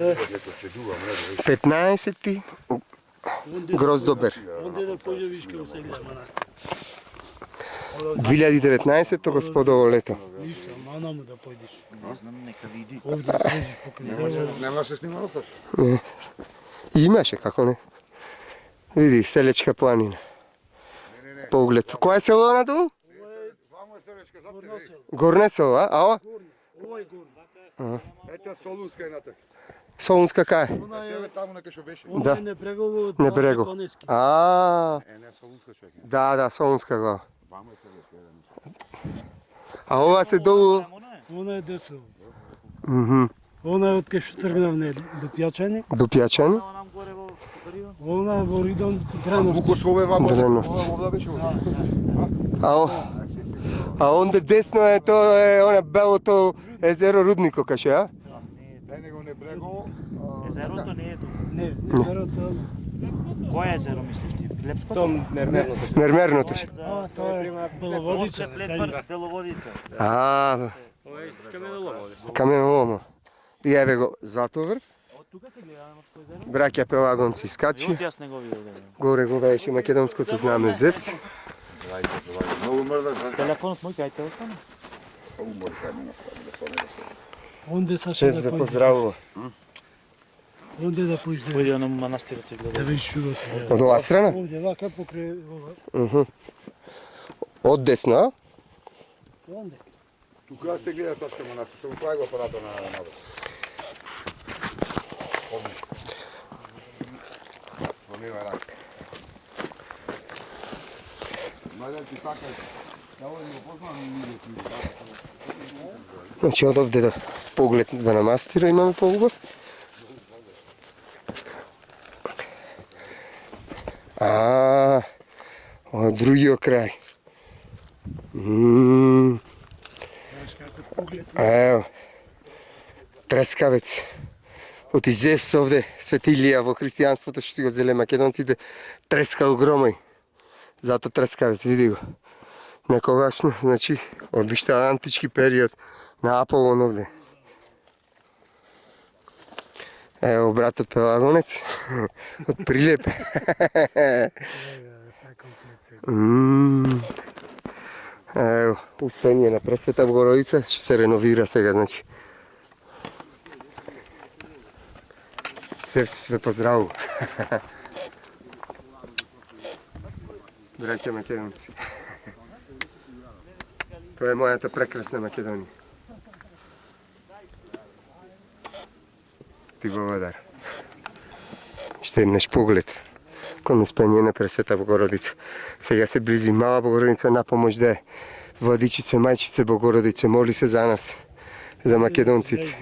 15. Гроздобер. 2019. Господово лето. Мамо да појдеш. Не знам, нека види. Овде да слежиш покрај дева. Немаше снималото? Имаше, како не. Види, Селечка планина. Поглед. Која е село на тоа? Вамо е селечка, зад тебе. Горне село, а? Ова? Ова е горна. Ете Солунска е натак. Солунска кај? Тебе таму нека што беше. Она е Небрегово од Не брего. Конески. А, Не Солунска човек. да, Солунска го. Вамо е селечка. А ова се долу. Она е десо. Мгм. Она е од кај што тргнавме до Пјачани. До Пјачани. Она во Ридон Дреновци. Букосове вамо. Дреновци. Овда беше овда. А онде десно е тоа е она белото езеро Руднико каше, а? Не го не брего. Езерото не е тука. Не, езерото. Кој езеро мислиш ти? Лепското? Том мермерното. Мермерното. А, тоа е Беловодица. Плетва Беловодица. А, Ова е каменолом овде. каменоломо. И еве го Златоврв. Од тука се гледа од кој езеро? Браќа Пелагонци скачи. Јас не го видов. Горе го беше македонското знаме Зевс. Многу мрда. Телефонот мој кај те остана? Умор кај мене. Онде са Шеф да ве појдеш. поздравува. Онде да појдеш. Појде на манастирот се Да гледа. видиш што се гледа. Од оваа страна? Овде вака покрај ова. Од десно, а? Онде. Тука се гледа Сашка монастир, се управи го апарата на навод. Помива рак. Младен ти така, ја овој не го познавам ни луѓе ти. Значи од овде да поглед за на манастира имаме поубав. А, од другиот крај. Ево, трескавец. Од Зевс овде, светилија во христијанството што си го зеле македонците, трескал громој. Зато трескавец, види го. Некогашно, значи, од виште антички период на Аполон овде. Ево братот Пелагонец, од Прилеп. Ево, успение на Пресвета Богородица, што се реновира сега, значи. Зевс ве поздравува. Браќа македонци. Тоа е мојата прекрасна Македонија. Ти благодарам. Ще еднаш поглед кон успение на Пресвета Богородица. Сега се близи Мала Богородица на помош да е. Владичице, мајчице Богородице, моли се за нас, за македонците.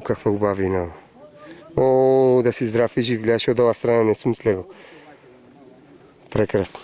Каква убавина. Да си здрав и жив, гледаш од оваа страна, не сум слего. Прекрасно.